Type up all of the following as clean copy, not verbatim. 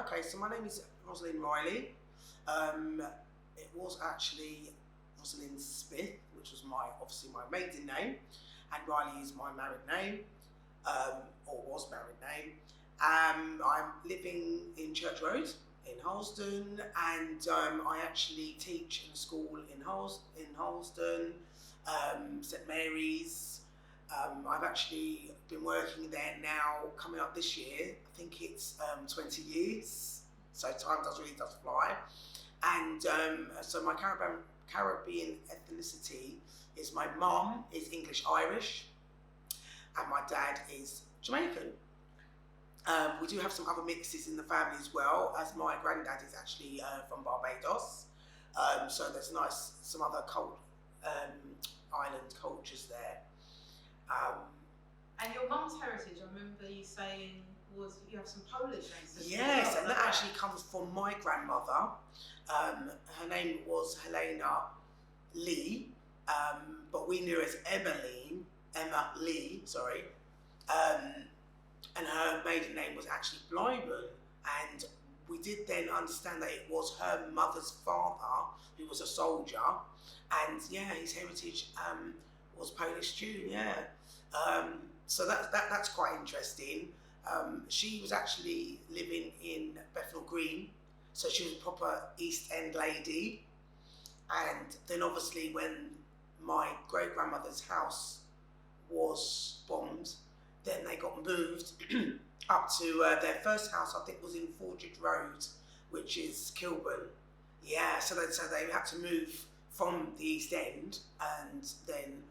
Okay, so my name is Rosalyn Riley. It was actually Rosalyn Smith, which was obviously my maiden name, and Riley is my married name, or was married name. I'm living in Church Road in Harlesden, and I actually teach in a school in Harlesden, St Mary's. I've actually been working there now, coming up this year. I think it's 20 years, so time really does fly. And so my Caribbean ethnicity is my mum is English Irish, and my dad is Jamaican. We do have some other mixes in the family as well, as my granddad is actually from Barbados. So there's some other island cultures there. And your mum's heritage, I remember you saying, was you have some Polish ancestors. Yes, and that actually comes from my grandmother. Her name was Helena Lee, but we knew her as Emma Lee, sorry. And her maiden name was actually Blyman, and we did then understand that it was her mother's father who was a soldier, and yeah, his heritage was Polish Jew, yeah. So that's quite interesting. She was actually living in Bethnal Green, so she was a proper East End lady. And then obviously when my great grandmother's house was bombed, then they got moved up to their first house, I think was in Forged Road, which is Kilburn. Yeah, so they had to move from the East End, and then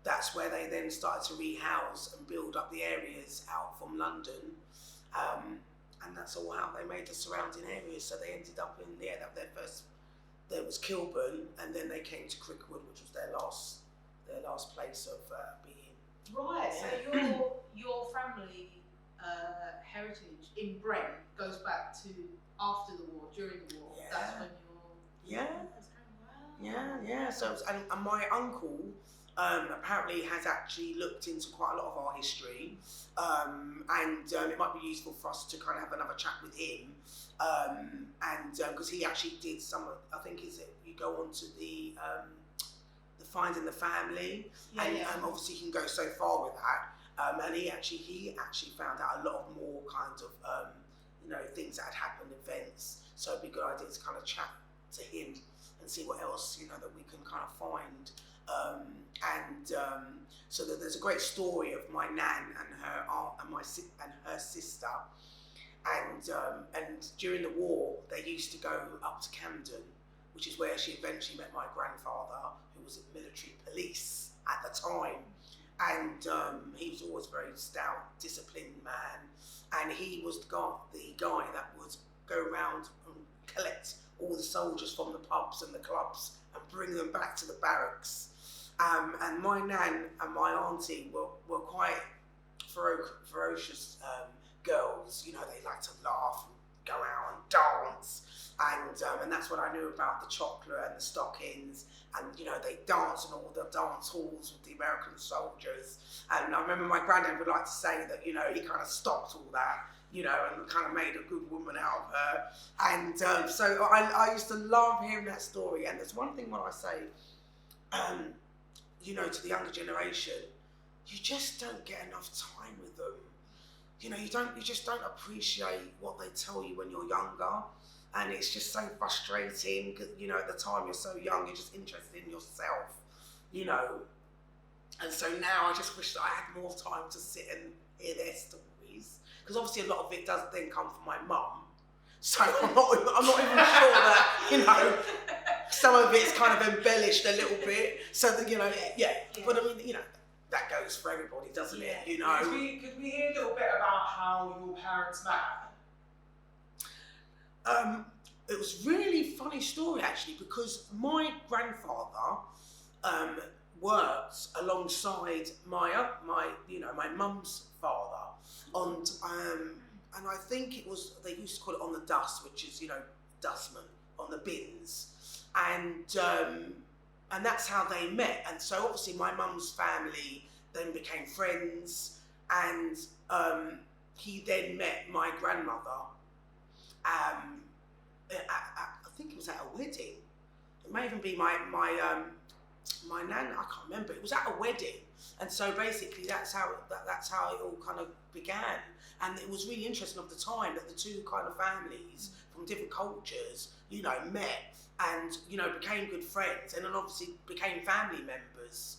that's where they then started to rehouse and build up the areas out from London. And that's all how they made the surrounding areas. So they ended up in, their first, there was Kilburn, and then they came to Crickwood, which was their last place of being. Right, yeah. So your family heritage in Brent goes back to after the war, during the war. Yeah. That's when you're... Yeah. Wow. Yeah. So, and my uncle apparently has actually looked into quite a lot of our history, and it might be useful for us to kind of have another chat with him, and because he actually did some of, I think you go on to the Finding the Family, and obviously you can go so far with that, and he actually found out a lot of more kinds of things that had happened, events. So it'd be a good idea to kind of chat to him and see what else that we can kind of find. So that there's a great story of my nan and her aunt and her sister, and during the war they used to go up to Camden, which is where she eventually met my grandfather, who was a military police at the time, and he was always a very stout, disciplined man, and he was the guy that would go around and collect all the soldiers from the pubs and the clubs and bring them back to the barracks. And my nan and my auntie were quite ferocious girls. They like to laugh and go out and dance. And that's what I knew about the chocolate and the stockings. And, they dance in all the dance halls with the American soldiers. And I remember my granddad would like to say that, he kind of stopped all that, and kind of made a good woman out of her. And so I used to love hearing that story. And there's one thing when I say, to the younger generation, you just don't get enough time with them. You just don't appreciate what they tell you when you're younger. And it's just so frustrating because, at the time you're so young, you're just interested in yourself, And so now I just wish that I had more time to sit and hear their stories. Because obviously a lot of it does then come from my mum. So I'm not even sure that, some of it's kind of embellished a little bit. So that, yeah. But I mean, that goes for everybody, doesn't it? Could we hear a little bit about how your parents met? It was really funny story actually, because my grandfather worked alongside my mum's father and I think it was, they used to call it on the dust, which is dustman on the bins, and that's how they met. And so obviously my mum's family then became friends, and he then met my grandmother. wedding. It may even be my nan. I can't remember. It was at a wedding, and so basically that's how it all kind of began. And it was really interesting of the time that the two kind of families from different cultures, met and became good friends, and then obviously became family members.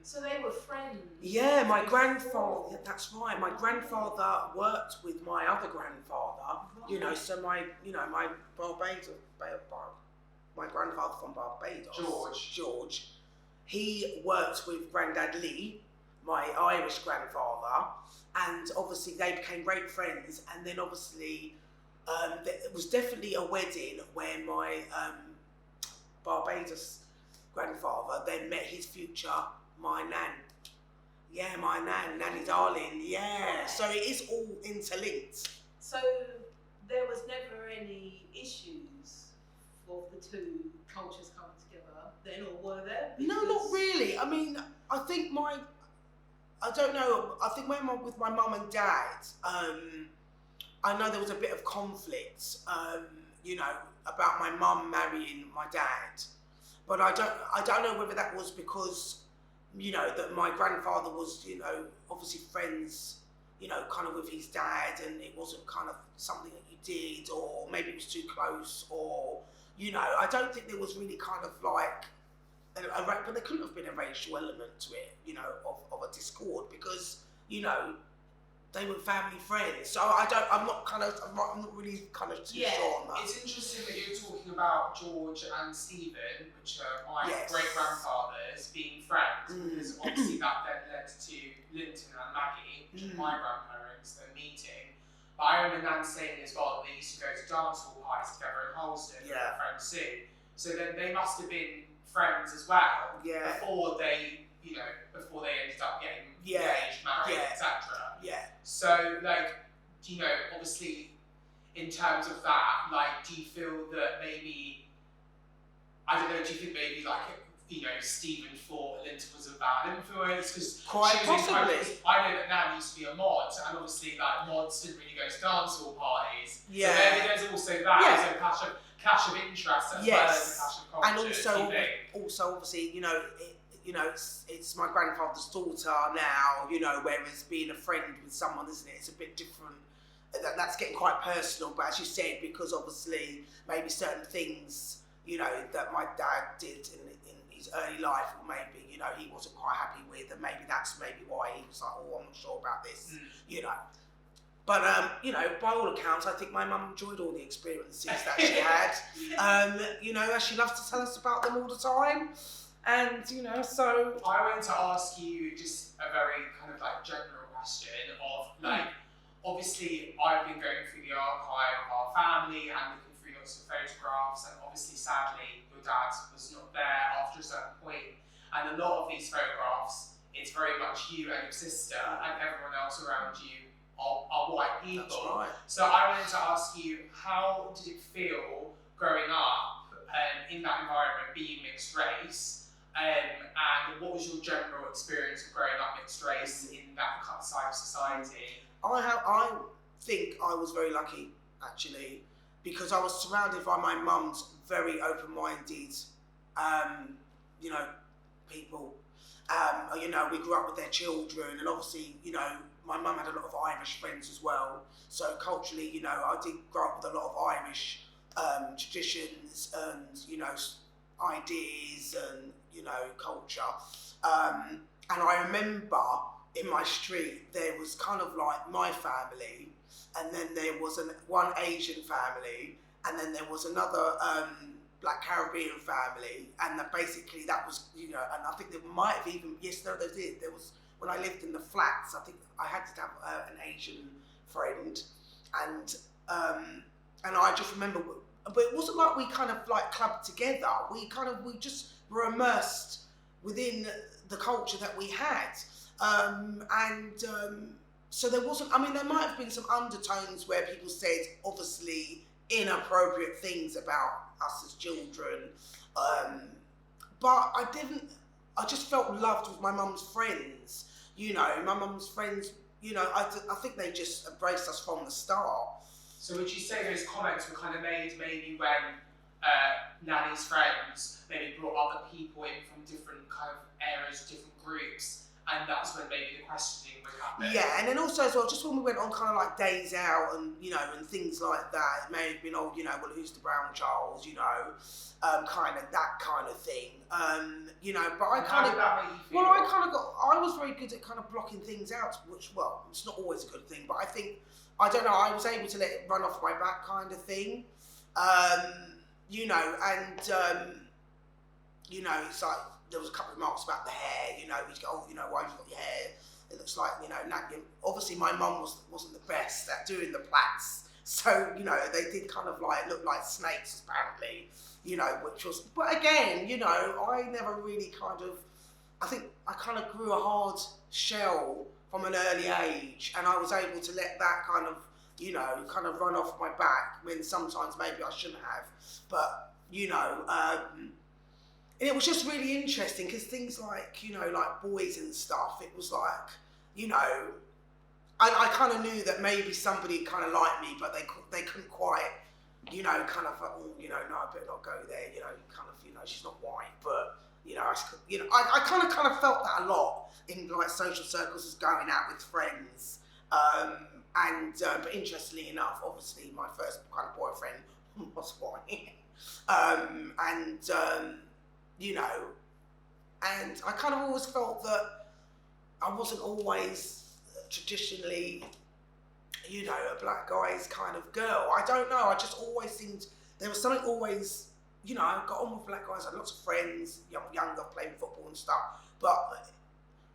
So they were friends. Yeah, my grandfather. Yeah, that's right. My grandfather worked with my other grandfather. Right. So my Barbados, my grandfather from Barbados, George. He worked with Grandad Lee, my Irish grandfather, and obviously they became great friends. And then obviously, it was definitely a wedding where my Barbados grandfather then met his future, my nan. Yeah, my nan, Nanny Darling. Yeah, so it is all interlinked. So there was never any issues for the two cultures coming together then, or were there? No, not really. I mean, I think I don't know. I think with my mum and dad, I know there was a bit of conflict, about my mum marrying my dad. But I don't know whether that was because, that my grandfather was, obviously friends, kind of with his dad, and it wasn't kind of something that you did, or maybe it was too close, or, I don't think there was really kind of like, but there couldn't have been a racial element to it, of a discord, because, they were family friends. So I'm not really kind of too sure on that. It's interesting that you're talking about George and Stephen, which are my great-grandfathers, being friends, because obviously that then led to Linton and Maggie, which are my grandparents, their meeting. But I remember Nan saying as well that they used to go to dance hall parties together in Holston with their friend Sue. So then they must have been friends as well before they ended up getting engaged, married, etc. Yeah. So, obviously, in terms of that, do you feel that maybe, I don't know, do you think maybe, Stephen thought Linton was a bad influence? Because quite possibly. I know that Nan used to be a mod, and obviously, mods didn't really go to dance hall parties. Yeah. So maybe there's also that, there's a clash of interest as well as a clash of culture. And also, obviously, it's my grandfather's daughter now, whereas being a friend with someone, isn't it? It's a bit different. That's getting quite personal, but as you said, because obviously maybe certain things, that my dad did in his early life, or maybe, he wasn't quite happy with, and maybe that's why he was like, oh, I'm not sure about this, But, by all accounts, I think my mum enjoyed all the experiences that she had. As she loves to tell us about them all the time. And, so... I wanted to ask you just a very kind of general question of obviously I've been going through the archive of our family and looking through lots of photographs, and obviously sadly your dad was not there after a certain point. And a lot of these photographs, it's very much you and your sister, and everyone else around you are white people. That's right. So I wanted to ask you, how did it feel growing up in that environment, being mixed race? And what was your general experience of growing up mixed race in that side of society? I think I was very lucky, actually, because I was surrounded by my mum's very open-minded, people. We grew up with their children, and obviously, my mum had a lot of Irish friends as well. So culturally, I did grow up with a lot of Irish traditions and, ideas and, culture. And I remember in my street, there was kind of like my family, and then there was one Asian family, and then there was another Black Caribbean family, and basically that was, and I think there might have even, they did. There was, when I lived in the flats, I think I had to have an Asian friend, and I just remember, but it wasn't like we kind of clubbed together. We just were immersed within the culture that we had, so there wasn't. I mean, there might have been some undertones where people said obviously inappropriate things about us as children, but I didn't. I just felt loved with my mum's friends. My mum's friends. I think they just embraced us from the start. So would you say those comments were kind of made maybe when Nanny's friends maybe brought other people in from different kind of areas, different groups, and that's when maybe the questioning would happen. Yeah, and then also as well, just when we went on kind of like days out and, you know, and things like that, it may have been, you know, well, who's the brown child, you know, kind of that kind of thing, you know, but I kind of, well, I was very good at kind of blocking things out, which, well, it's not always a good thing, but I think, I don't know, I was able to let it run off my back kind of thing, you know, and, you know, it's like, there was a couple of remarks about the hair, you know, we go, oh, you know, why have you got your hair? It looks like, you know, obviously my mum wasn't the best at doing the plaits, so, you know, they did kind of like look like snakes apparently, you know, which was, but again, you know, I never really kind of, I think I kind of grew a hard shell from an early age, and I was able to let that kind of, you know, kind of run off my back when sometimes maybe I shouldn't have, but, you know, and it was just really interesting because things like, you know, like boys and stuff, it was like, you know, I kind of knew that maybe somebody kind of liked me, but they couldn't quite, you know, kind of, oh, you know, no, I better not go there, you know, kind of, you know, she's not white, but, you know, I kind of felt that a lot in like social circles as going out with friends, but interestingly enough, obviously my first kind of boyfriend was white, you know, and I kind of always felt that I wasn't always traditionally, you know, a black guy's kind of girl. I don't know, I just always seemed, there was something always, you know, I got on with black guys, I had lots of friends, younger, playing football and stuff, but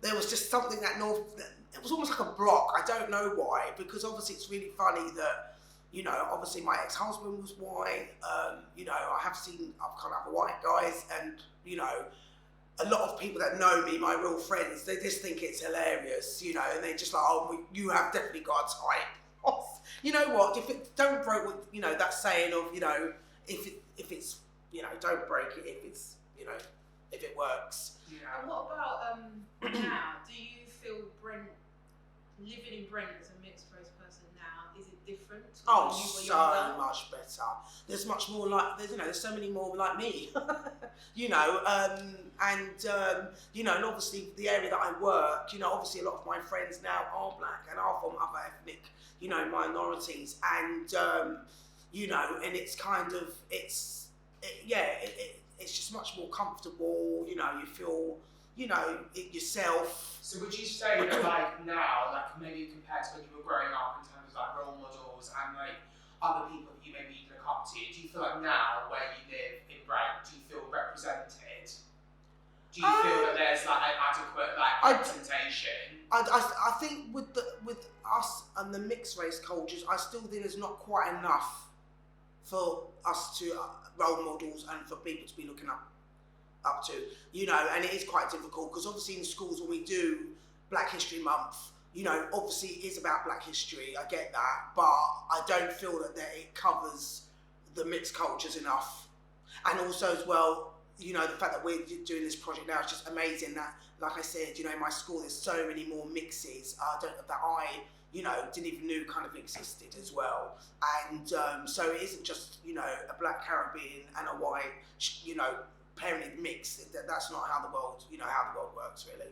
there was just something it was almost like a block, I don't know why, because obviously it's really funny that, you know, obviously my ex-husband was white, you know, I've kind of white guys, and, you know, a lot of people that know me, my real friends, they just think it's hilarious, you know, and they just like, oh, you have definitely got a type. You know what, if it don't break, you know, that saying of, you know, if it's, you know, don't break it if it's, you know, if it works. Yeah. And what about now? Do you feel living in Brent as a mixed race person now, is it different? Oh, so much better. There's much more you know, there's so many more like me, you know, you know, and obviously the area that I work, you know, obviously a lot of my friends now are black and are from other ethnic, you know, minorities, and, you know, and it's kind of, it's just much more comfortable, you know, you feel, you know, yourself. So would you say that like now, like maybe compared to when you were growing up in terms of like role models and like other people that you maybe look up to, do you feel like now where you live in Brent, do you feel represented? Do you feel that there's like an adequate like representation? I think with us and the mixed race cultures, I still think there's not quite enough for us to role models and for people to be looking up to, you know, and it is quite difficult because obviously in schools when we do Black History Month, you know, obviously it is about Black history, I get that, but I don't feel that it covers the mixed cultures enough. And also as well, you know, the fact that we're doing this project now is just amazing that, like I said, you know, in my school there's so many more mixes that I, you know, didn't even know kind of existed as well. And so it isn't just, you know, a Black Caribbean and a white, you know, parented mix. That's not how the world, you know, how the world works really.